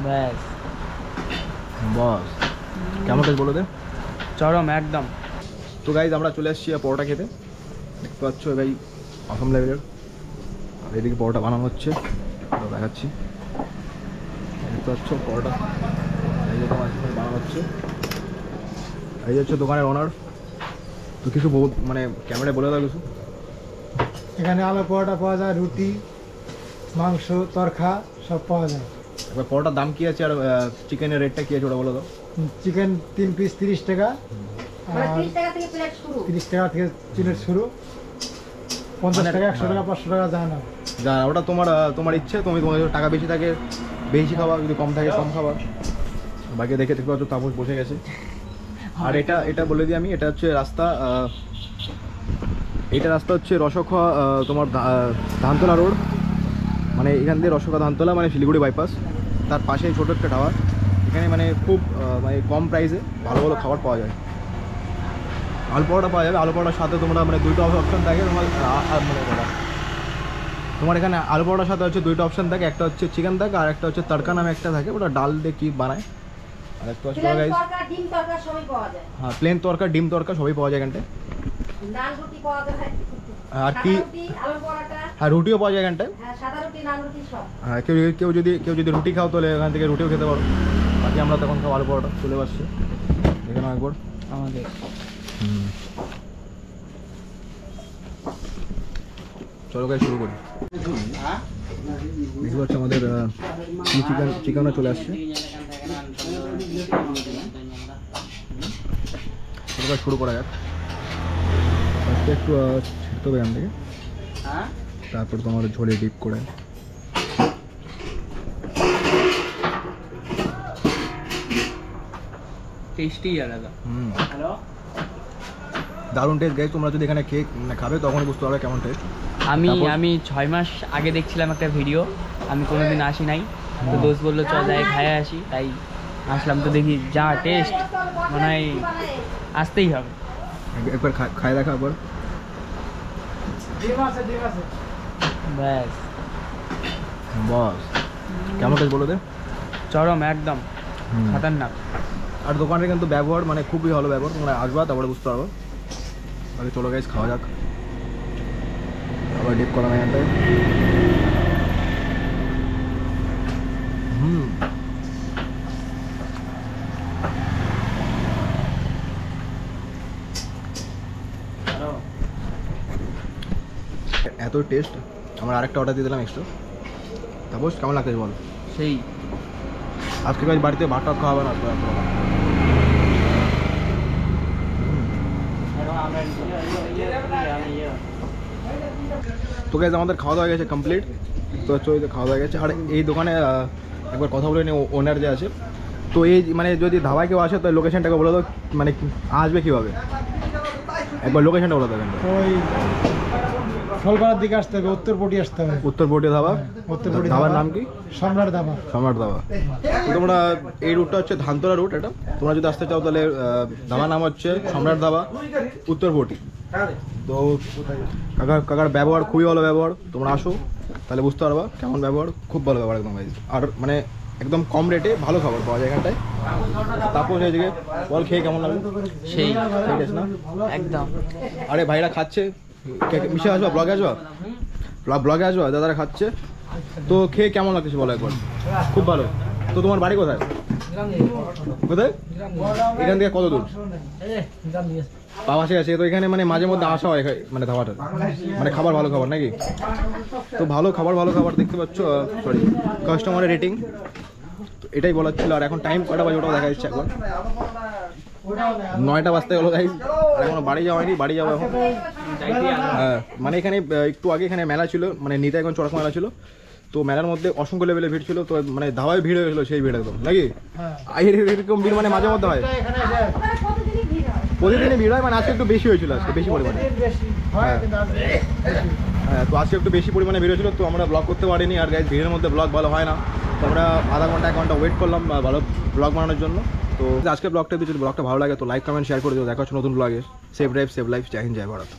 ব্যাস বস কেমন কাজ বলো দে চরম একদম। তো গাইজ আমরা চলে আসছি পরোটা খেতে। দেখতে পাচ্ছ ভাই অসম লেভেলের। আর এদিকে পরোটা বানানো হচ্ছে, দেখাচ্ছি। দেখতে পাচ্ছ পরোটা এই যে তোমার বানানো হচ্ছে। এই হচ্ছে দোকানের ওনার। তো কিছু মানে ক্যামেরায় বলে দাও কিছু। এখানে আলু পরোটা পাওয়া যায়, রুটি, মাংস, তরকা সব পাওয়া যায়। এবার পরোটার দাম কি আছে আর চিকেনের রেটটা কি আছে ওটা বলে দাও। চিকেন 3 পিস 30 টাকা, আর 30 টাকা থেকে প্লেট শুরু। 50 টাকা, 100 টাকা, 500 টাকা যায় না। যা ওটা তোমার ইচ্ছে, তোমার টাকা বেশি থাকে বেশি খাবা, যদি কম থাকে কম খাবা। বাকি দেখতে পাচ্ছ তাপস বসে গেছে। আর এটা বলে দিই আমি, এটা হচ্ছে রাস্তা, এটা রাস্তা হচ্ছে রসখোয়া তোমার ধানতলা রোড। মানে এখান দিয়ে রসখোয়া ধানতলা মানে শিলিগুড়ি বাইপাস, তার পাশেই ছোটো একটা টাওয়ার। এখানে মানে খুব মানে কম প্রাইসে ভালো ভালো খাবার পাওয়া যায়। আলু পরোটা পাওয়া যাবে। আলু পরোটার সাথে তোমরা মানে দুইটা অপশান থাকে তোমার এখানে আলু পরোটার সাথে হচ্ছে দুইটা অপশান থাকে। একটা হচ্ছে চিকেন থাকে আর একটা হচ্ছে তড়কা নামে একটা থাকে, ওটা ডাল দিয়ে কি বানায়। আর একটা হচ্ছে হ্যাঁ প্লেন তরকা, ডিম তরকা সবই পাওয়া যায় এখানটায়। আর কি হ্যাঁ রুটিও পাওয়া যায় এখানটায়। হ্যাঁ কেউ যদি রুটি খাও তাহলে এখান থেকে রুটিও খেতে পারো। বাকি আমরা তখন খাবো আলু পরোটা। চলে আসছি দেখে নাও একবার আমাদের। চলো গাইস শুরু করি। দেখতে পাচ্ছি আমাদের চিকেনও চলে আসছে। শুরু করা যাক। একটু ছিটতে হবে এখান থেকে, তারপর তোমার ঝোলে ডিপ করে। টেস্টি আলাদা। হ্যালো দারুণ টেস্ট গাইস। তোমরা যদি এখানে কেক খাবে তখনই বুঝতে পারবে কেমন টেস্ট। আমি 6 মাস আগে দেখছিলাম একটা ভিডিও, আমি কোনোদিন আসি নাই, তো দোস্ত বললো চল যাই খায় আসি, তাই আসলাম। তো দেখি যা টেস্ট, মনে হয় আসতেই হবে। একবার খাই দেখা একবার। ব্যাস বস কেমন টেস্ট বলো দে চরম একদম খতরনাক। আর দোকানের কিন্তু ব্যবহার মানে খুবই ভালো ব্যবহার। তোমরা আসবা তারপরে বুঝতে পারবো। আগে চলো গাইস খাওয়া যাক। আবার ডিপ করা না এখানটায়। এত টেস্ট। আমরা আরেকটা অর্ডার দিয়ে দিলাম এক্সট্রা। তারপর কেমন লাগছে বল। সেই আজকে গাইস বাড়িতে ভাতটা খাওয়াবে না তো গাইস আমাদের খাওয়া দাওয়া গেছে কমপ্লিট। তো খাওয়া দাওয়া গেছে। আর এই দোকানে একবার কথা বলে নিই ওনার যে আছে। তো এই মানে যদি ধাবায় কেউ আসে তো লোকেশনটাকে বলে দাও, মানে আসবে কীভাবে একবার লোকেশনটা বলে দেবেন। ওই ফলপাড়ার দিকে আসতে হবে, উত্তরপটি আসতে হবে। উত্তরপটি ধাবা। উত্তরপটি ধাবার নাম কি? সম্রাট ধাবা। সম্রাট ধাবা। তোমরা এই রুটটা হচ্ছে ধানতলা রুট। এটা তোমরা যদি আসতে চাও তাহলে ধাবার নাম হচ্ছে সম্রাট ধাবা, উত্তরপটি। তো কাকার ব্যবহার খুবই ভালো ব্যবহার। তোমরা আসো তাহলে বুঝতে পারবা কেমন ব্যবহার। খুব ভালো ব্যবহার একদম গাইজ। আর মানে একদম কম রেটে ভালো খাবার পাওয়া যায় এখানটায়। তারপর সেই দিকে বল খেয়ে কেমন লাগবে। সেই না একদম। আরে ভাইরা খাচ্ছে, মিশে আসবা ব্লগে আসবা, ব্লগে আসবা, দাদারা খাচ্ছে। তো খেয়ে কেমন লাগছে বলো একবার। খুব ভালো। তো তোমার বাড়ি কোথায়? কোথায়? এখান থেকে কত দূর? পাশে আছে। তো এখানে মানে মাঝে মধ্যে আসা হয় মানে ধাবাটা, মানে খাবার ভালো খাবার নাকি। তো ভালো খাবার দেখতে পাচ্ছ। সরি কাস্টমারের রেটিং তো এটাই বলার ছিল। আর এখন টাইম কটা বাজে ওটাও দেখা যাচ্ছে একবার। 9টা বাজতে গেলো গাইজ। আর এখনো বাড়ি যাওয়া হয়নি, বাড়ি যাবো এখন। হ্যাঁ মানে এখানে একটু আগে এখানে মেলা ছিল, মানে নিতাইগঞ্জ চড়ক মেলা ছিল। তো মেলার মধ্যে অসংখ্য লেভেলের ভিড় ছিল। তো মানে ধাবায় ভিড় হয়ে গেছিলো, সেই ভিড় একদম নাকি। এরকম ভিড় মানে মাঝে মধ্যে হয়, প্রতিদিনই ভিড় হয়। মানে আজকে একটু বেশি হয়েছিল, আজকে বেশি পরিমাণে। হ্যাঁ তো আজকে একটু বেশি পরিমাণে ভিড় হয়েছিল। তো আমরা ব্লগ করতে পারিনি। আর গাইজ ভিড়ের মধ্যে ব্লগ ভালো হয় না। তো আমরা আধা ঘন্টা 1 ঘন্টা ওয়েট করলাম ভালো ব্লগ বানানোর জন্য। তো আজকে ব্লগটা যদি ব্লগটা ভালো লাগে তো লাইক কমেন্ট শেয়ার করে দিও। দেখা হচ্ছে নতুন ব্লগে। Save drive save life. জয় হিন্দ, জয় ভারত।